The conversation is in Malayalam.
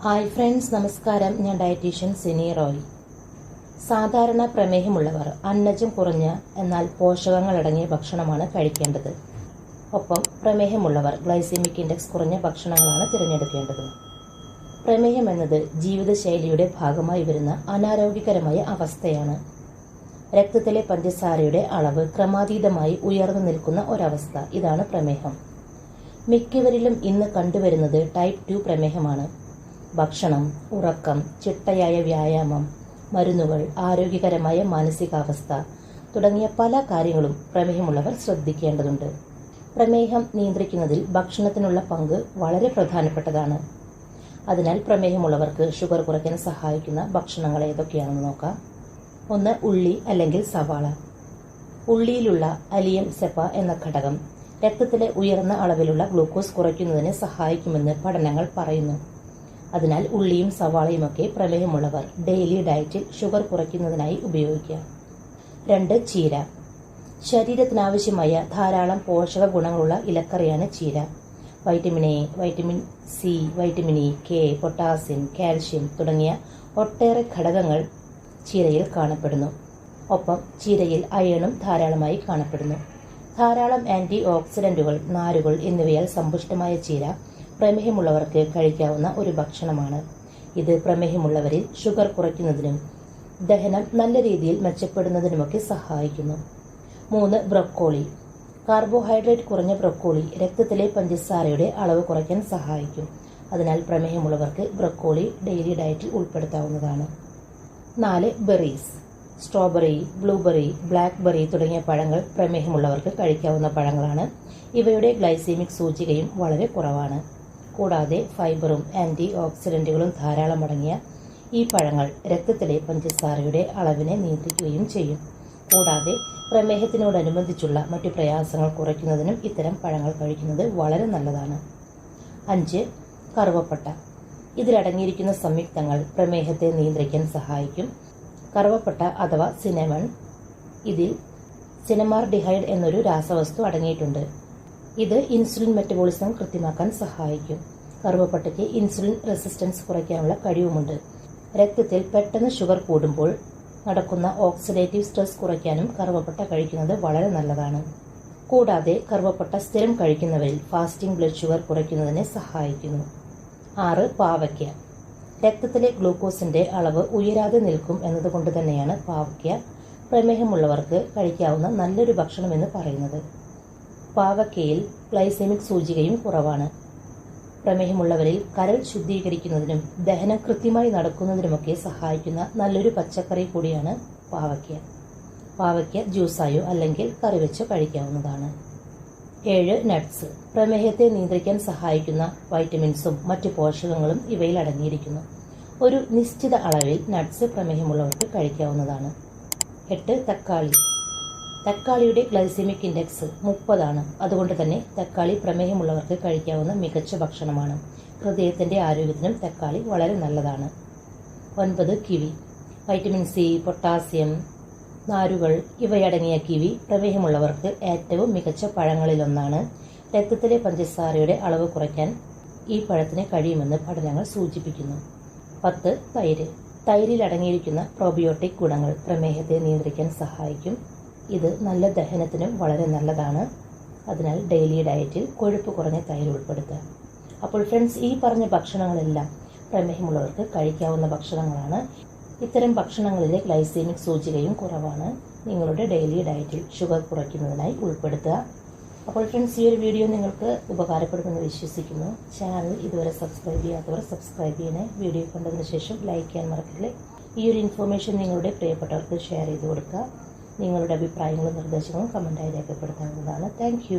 ഹായ് ഫ്രണ്ട്സ്, നമസ്കാരം. ഞാൻ ഡയറ്റീഷ്യൻ സിനി റോയ്. സാധാരണ പ്രമേഹമുള്ളവർ അന്നജം കുറഞ്ഞ എന്നാൽ പോഷകങ്ങളടങ്ങിയ ഭക്ഷണമാണ് കഴിക്കേണ്ടത്. ഒപ്പം പ്രമേഹമുള്ളവർ ഗ്ലൈസെമിക് ഇൻഡെക്സ് കുറഞ്ഞ ഭക്ഷണങ്ങളാണ് തിരഞ്ഞെടുക്കേണ്ടത്. പ്രമേഹം എന്നത് ജീവിതശൈലിയുടെ ഭാഗമായി വരുന്ന അനാരോഗ്യകരമായ അവസ്ഥയാണ്. രക്തത്തിലെ പഞ്ചസാരയുടെ അളവ് ക്രമാതീതമായി ഉയർന്നു നിൽക്കുന്ന ഒരവസ്ഥ, ഇതാണ് പ്രമേഹം. മിക്കവരിലും ഇന്ന് കണ്ടുവരുന്നത് ടൈപ്പ് 2 പ്രമേഹമാണ്. ഭക്ഷണം, ഉറക്കം, ചിട്ടയായ വ്യായാമം, മരുന്നുകൾ, ആരോഗ്യകരമായ മാനസികാവസ്ഥ തുടങ്ങിയ പല കാര്യങ്ങളും പ്രമേഹമുള്ളവർ ശ്രദ്ധിക്കേണ്ടതുണ്ട്. പ്രമേഹം നിയന്ത്രിക്കുന്നതിൽ ഭക്ഷണത്തിനുള്ള പങ്ക് വളരെ പ്രധാനപ്പെട്ടതാണ്. അതിനാൽ പ്രമേഹമുള്ളവർക്ക് ഷുഗർ കുറയ്ക്കാൻ സഹായിക്കുന്ന ഭക്ഷണങ്ങൾ ഏതൊക്കെയാണെന്ന് നോക്കാം. 1. ഉള്ളി അല്ലെങ്കിൽ സവാള. ഉള്ളിയിലുള്ള അലിയം സെപ്പ എന്ന ഘടകം രക്തത്തിലെ ഉയർന്ന അളവിലുള്ള ഗ്ലൂക്കോസ് കുറയ്ക്കുന്നതിന് സഹായിക്കുമെന്ന് പഠനങ്ങൾ പറയുന്നു. അതിനാൽ ഉള്ളിയും സവാളയുമൊക്കെ പ്രമേഹമുള്ളവർ ഡെയിലി ഡയറ്റിൽ ഷുഗർ കുറയ്ക്കുന്നതിനായി ഉപയോഗിക്കുക. 2. ചീര. ശരീരത്തിനാവശ്യമായ ധാരാളം പോഷക ഗുണങ്ങളുള്ള ഇലക്കറിയാണ് ചീര. Vitamin A, vitamin C, vitamin E, K, potassium, calcium തുടങ്ങിയ ഒട്ടേറെ ഘടകങ്ങൾ ചീരയിൽ കാണപ്പെടുന്നു. ഒപ്പം ചീരയിൽ അയണും ധാരാളമായി കാണപ്പെടുന്നു. ധാരാളം ആന്റി ഓക്സിഡന്റുകൾ, നാരുകൾ എന്നിവയാൽ സമ്പുഷ്ടമായ ചീര പ്രമേഹമുള്ളവർക്ക് കഴിക്കാവുന്ന ഒരു ഭക്ഷണമാണ്. ഇത് പ്രമേഹമുള്ളവരിൽ ഷുഗർ കുറയ്ക്കുന്നതിനും ദഹനം നല്ല രീതിയിൽ മെച്ചപ്പെടുന്നതിനുമൊക്കെ സഹായിക്കുന്നു. 3. ബ്രൊക്കോളി. കാർബോഹൈഡ്രേറ്റ് കുറഞ്ഞ ബ്രൊക്കോളി രക്തത്തിലെ പഞ്ചസാരയുടെ അളവ് കുറയ്ക്കാൻ സഹായിക്കും. അതിനാൽ പ്രമേഹമുള്ളവർക്ക് ബ്രൊക്കോളി ഡെയിലി ഡയറ്റിൽ ഉൾപ്പെടുത്താവുന്നതാണ്. 4. ബെറീസ്. സ്ട്രോബെറി, ബ്ലൂബെറി, ബ്ലാക്ക്ബെറി തുടങ്ങിയ പഴങ്ങൾ പ്രമേഹമുള്ളവർക്ക് കഴിക്കാവുന്ന പഴങ്ങളാണ്. ഇവയുടെ ഗ്ലൈസെമിക് സൂചികയും വളരെ കുറവാണ്. കൂടാതെ ഫൈബറും ആന്റി ഓക്സിഡന്റുകളും ധാരാളം അടങ്ങിയ ഈ പഴങ്ങൾ രക്തത്തിലെ പഞ്ചസാരയുടെ അളവിനെ നിയന്ത്രിക്കുകയും ചെയ്യും. കൂടാതെ പ്രമേഹത്തിനോടനുബന്ധിച്ചുള്ള മറ്റു പ്രയാസങ്ങൾ കുറയ്ക്കുന്നതിനും ഇത്തരം പഴങ്ങൾ കഴിക്കുന്നത് വളരെ നല്ലതാണ്. 5. കറുവപ്പട്ട. ഇതിലടങ്ങിയിരിക്കുന്ന സംയുക്തങ്ങൾ പ്രമേഹത്തെ നിയന്ത്രിക്കാൻ സഹായിക്കും. കറുവപ്പട്ട അഥവാ സിനമൺ, ഇതിൽ സിനമാർഡിഹൈഡ് എന്നൊരു രാസവസ്തു അടങ്ങിയിട്ടുണ്ട്. ഇത് ഇൻസുലിൻ മെറ്റബോളിസം കൃത്യമാക്കാൻ സഹായിക്കും. കറുവപ്പട്ടയ്ക്ക് ഇൻസുലിൻ റെസിസ്റ്റൻസ് കുറയ്ക്കാനുള്ള കഴിവുമുണ്ട്. രക്തത്തിൽ പെട്ടെന്ന് ഷുഗർ കൂടുമ്പോൾ നടക്കുന്ന ഓക്സിഡേറ്റീവ് സ്ട്രെസ് കുറയ്ക്കാനും കറുവപ്പട്ട കഴിക്കുന്നത് വളരെ നല്ലതാണ്. കൂടാതെ കറുവപ്പട്ട സ്ഥിരം കഴിക്കുന്നവരിൽ ഫാസ്റ്റിംഗ് ബ്ലഡ് ഷുഗർ കുറയ്ക്കുന്നതിനെ സഹായിക്കുന്നു. 6. പാവയ്ക്ക. രക്തത്തിലെ ഗ്ലൂക്കോസിന്റെ അളവ് ഉയരാതെ നിൽക്കും എന്നതുകൊണ്ട് തന്നെയാണ് പാവയ്ക്ക പ്രമേഹമുള്ളവർക്ക് കഴിക്കാവുന്ന നല്ലൊരു ഭക്ഷണം എന്ന് പറയുന്നത്. പാവയ്ക്കയിൽ ഗ്ലൈസെമിക് സൂചികയും കുറവാണ്. പ്രമേഹമുള്ളവരിൽ കരൾ ശുദ്ധീകരിക്കുന്നതിനും ദഹനം കൃത്യമായി നടക്കുന്നതിനുമൊക്കെ സഹായിക്കുന്ന നല്ലൊരു പച്ചക്കറി കൂടിയാണ് പാവയ്ക്ക. പാവയ്ക്ക ജ്യൂസായോ അല്ലെങ്കിൽ കറി വെച്ചോ കഴിക്കാവുന്നതാണ്. 7. നട്ട്സ്. പ്രമേഹത്തെ നിയന്ത്രിക്കാൻ സഹായിക്കുന്ന വൈറ്റമിൻസും മറ്റു പോഷകങ്ങളും ഇവയിൽ അടങ്ങിയിരിക്കുന്നു. ഒരു നിശ്ചിത അളവിൽ നട്ട്സ് പ്രമേഹമുള്ളവർക്ക് കഴിക്കാവുന്നതാണ്. 8. തക്കാളി. തക്കാളിയുടെ ഗ്ലൈസെമിക് ഇൻഡെക്സ് 30 ആണ്. അതുകൊണ്ട് തന്നെ തക്കാളി പ്രമേഹമുള്ളവർക്ക് കഴിക്കാവുന്ന മികച്ച ഭക്ഷണമാണ്. ഹൃദയത്തിന്റെ ആരോഗ്യത്തിനും തക്കാളി വളരെ നല്ലതാണ്. 9. കിവി. വൈറ്റമിൻ സി, പൊട്ടാസ്യം, നാരുകൾ ഇവയടങ്ങിയ കിവി പ്രമേഹമുള്ളവർക്ക് ഏറ്റവും മികച്ച പഴങ്ങളിലൊന്നാണ്. രക്തത്തിലെ പഞ്ചസാരയുടെ അളവ് കുറയ്ക്കാൻ ഈ പഴത്തിന് കഴിയുമെന്ന് പഠനങ്ങൾ സൂചിപ്പിക്കുന്നു. 10. തൈര്. തൈരിൽ അടങ്ങിയിരിക്കുന്ന പ്രോബിയോട്ടിക് ഗുണങ്ങൾ പ്രമേഹത്തെ നിയന്ത്രിക്കാൻ സഹായിക്കും. ഇത് നല്ല ദഹനത്തിനും വളരെ നല്ലതാണ്. അതിനാൽ ഡെയിലി ഡയറ്റിൽ കൊഴുപ്പ് കുറഞ്ഞ തൈര് ഉൾപ്പെടുത്തുക. അപ്പോൾ ഫ്രണ്ട്സ്, ഈ പറഞ്ഞ ഭക്ഷണങ്ങളെല്ലാം പ്രമേഹമുള്ളവർക്ക് കഴിക്കാവുന്ന ഭക്ഷണങ്ങളാണ്. ഇത്തരം ഭക്ഷണങ്ങളിലെ ഗ്ലൈസെമിക് സൂചികയും കുറവാണ്. നിങ്ങളുടെ ഡെയിലി ഡയറ്റിൽ ഷുഗർ കുറയ്ക്കുന്നതിനായി ഉൾപ്പെടുത്തുക. അപ്പോൾ ഫ്രണ്ട്സ്, ഈ ഒരു വീഡിയോ നിങ്ങൾക്ക് ഉപകാരപ്പെടുമെന്ന് വിശ്വസിക്കുന്നു. ചാനൽ ഇതുവരെ സബ്സ്ക്രൈബ് ചെയ്യാത്തവർ സബ്സ്ക്രൈബ് ചെയ്യണേ. വീഡിയോ കണ്ടതിന് ശേഷം ലൈക്ക് ചെയ്യാൻ മറക്കല്ലേ. ഈ ഒരു ഇൻഫോർമേഷൻ നിങ്ങളുടെ പ്രിയപ്പെട്ടവർക്ക് ഷെയർ ചെയ്ത് കൊടുക്കുക. നിങ്ങളുടെ അഭിപ്രായങ്ങളും നിർദ്ദേശങ്ങളും കമൻറ്റായി രേഖപ്പെടുത്താവുന്നതാണ്. Thank you.